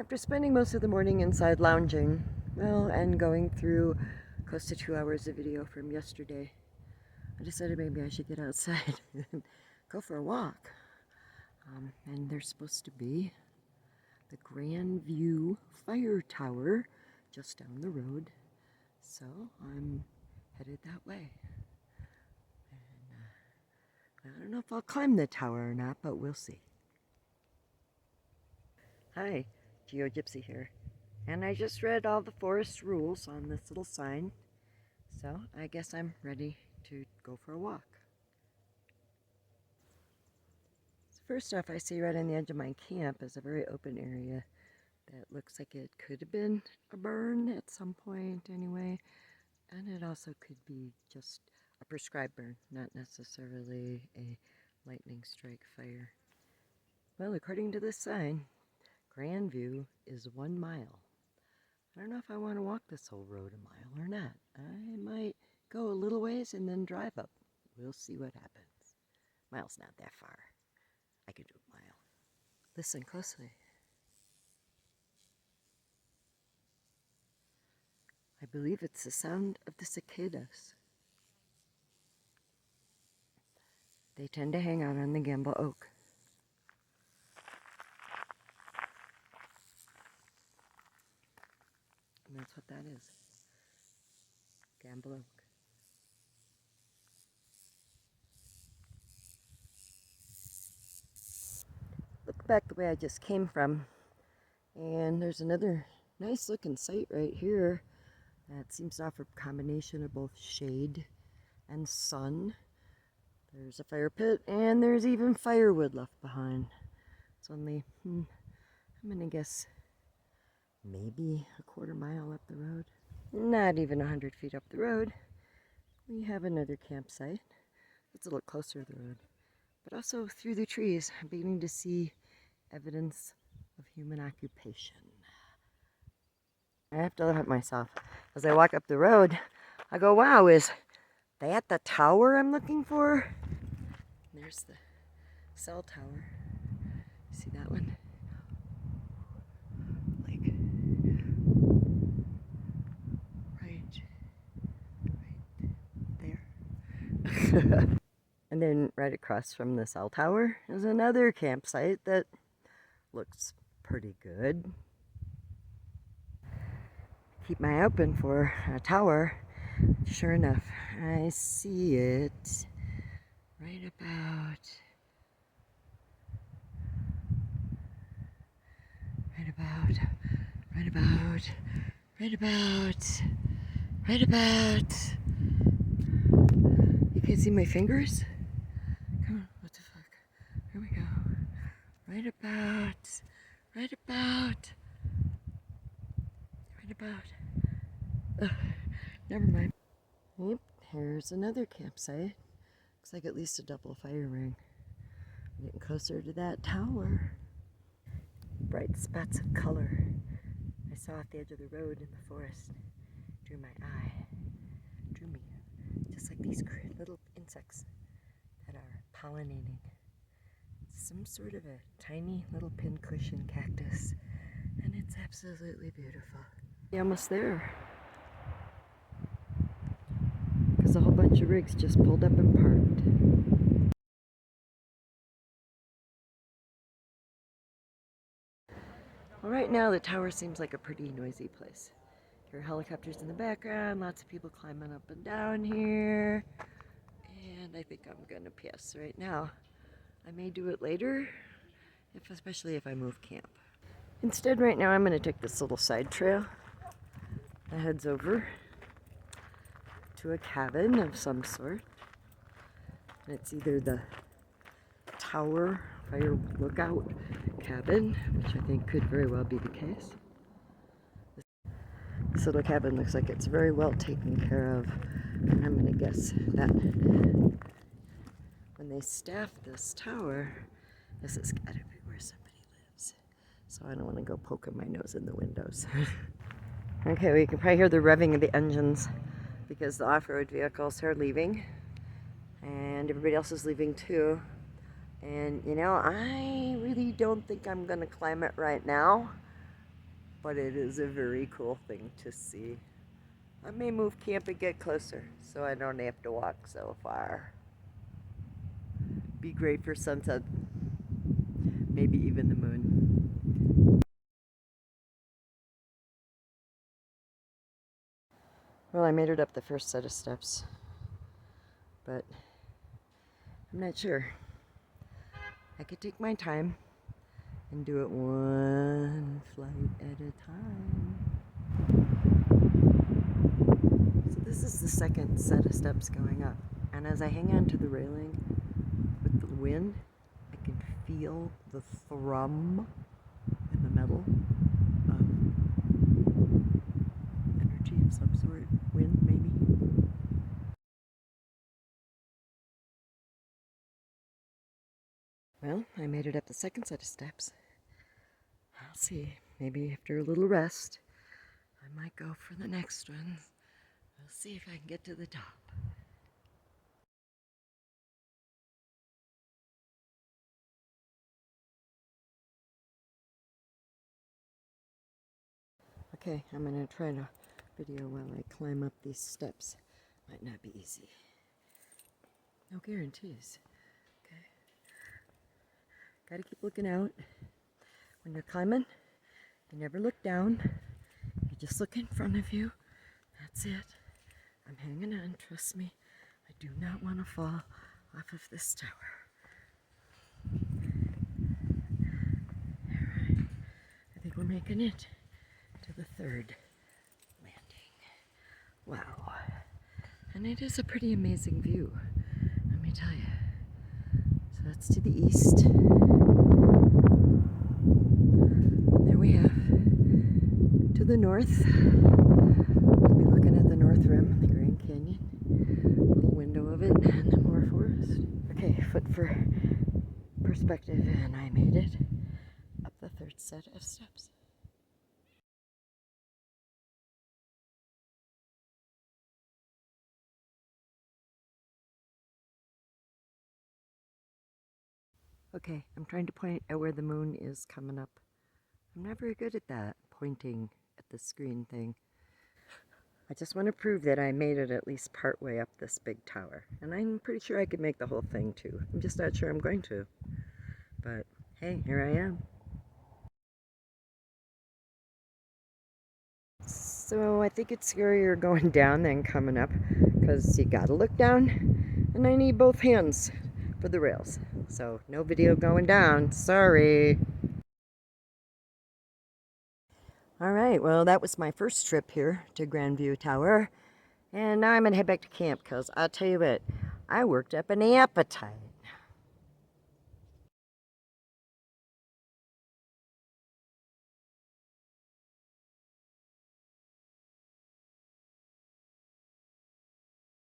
After spending most of the morning inside lounging, well, and going through close to 2 hours of video from yesterday, I decided maybe I should get outside and go for a walk. And there's supposed to be the Grandview Fire Tower just down the road, so I'm headed that way. And I don't know if I'll climb the tower or not, but we'll see. Hi, Geo Gypsy here, and I just read all the forest rules on this little sign, so I guess I'm ready to go for a walk. So first off, I see right on the edge of my camp is a very open area that looks like it could have been a burn at some point anyway, and it also could be just a prescribed burn, not necessarily a lightning strike fire. Well, according to this sign, Grandview is 1 mile. I don't know if I want to walk this whole road a mile or not. I might go a little ways and then drive up. We'll see what happens. Mile's not that far. I could do a mile. Listen closely. I believe it's the sound of the cicadas. They tend to hang out on the gamble oak. And that's what that is. Gamble oak. Look back the way I just came from, and there's another nice looking site right here that seems to offer a combination of both shade and sun. There's a fire pit, and there's even firewood left behind. It's only, I'm gonna guess, maybe a quarter mile up the road. Not even 100 feet up the road. We have another campsite. It's a little closer to the road. But also through the trees, I'm beginning to see evidence of human occupation. I have to laugh at myself. As I walk up the road, I go, wow, is that the tower I'm looking for? There's the cell tower. See that one? Like, right there. And then right across from the cell tower is another campsite that looks pretty good. Keep my eye open for a tower. Sure enough, I see it right about You can't see my fingers? Come on, what the fuck? Here we go. Right about. Never mind. Yep, here's another campsite. Looks like at least a double fire ring. I'm getting closer to that tower. Bright spots of color I saw at the edge of the road in the forest drew my eye, drew me, just like these little insects that are pollinating some sort of a tiny little pincushion cactus, and it's absolutely beautiful. Yeah, almost there, because a whole bunch of rigs just pulled up and parked. Well, right now the tower seems like a pretty noisy place. There are helicopters in the background, lots of people climbing up and down here, and I think I'm gonna pass right now. I may do it later, especially if I move camp. Instead, right now I'm gonna take this little side trail that heads over to a cabin of some sort. And it's either the tower fire lookout cabin, which I think could very well be the case. This little cabin looks like it's very well taken care of, and I'm gonna guess that when they staff this tower, this has gotta be where somebody lives. So I don't want to go poking my nose in the windows. Okay, well, you can probably hear the revving of the engines because the off-road vehicles are leaving and everybody else is leaving too. And you know, I really don't think I'm gonna climb it right now. but it is a very cool thing to see. I may move camp and get closer so I don't have to walk so far. Be great for sunset, maybe even the moon. Well, I made it up the first set of steps, but I'm not sure. I could take my time and do it one flight at a time. So this is the second set of steps going up, and as I hang on to the railing with the wind, I can feel the thrum in the metal of energy of some sort, wind maybe. Well, I made it up the second set of steps. I'll see. Maybe after a little rest, I might go for the next one. We'll see if I can get to the top. Okay, I'm going to try to video while I climb up these steps. Might not be easy. No guarantees. Okay. Gotta keep looking out. When you're climbing, you never look down. You just look in front of you. That's it. I'm hanging on, trust me. I do not want to fall off of this tower. Alright, I think we're making it to the third landing. Wow. And it is a pretty amazing view, let me tell you. So that's to the east. And there we have to the north. We'll be looking at the north rim, the Grand Canyon. Little window of it, and then more forest. Okay, foot for perspective, and I made it up the third set of steps. Okay, I'm trying to point at where the moon is coming up. I'm not very good at that, pointing at the screen thing. I just want to prove that I made it at least part way up this big tower. And I'm pretty sure I could make the whole thing too. I'm just not sure I'm going to. But hey, here I am. So I think it's scarier going down than coming up, because you gotta look down, and I need both hands for the rails. So no video going down, sorry. Alright, well that was my first trip here to Grandview Tower, and now I'm gonna head back to camp, because I'll tell you what, I worked up an appetite.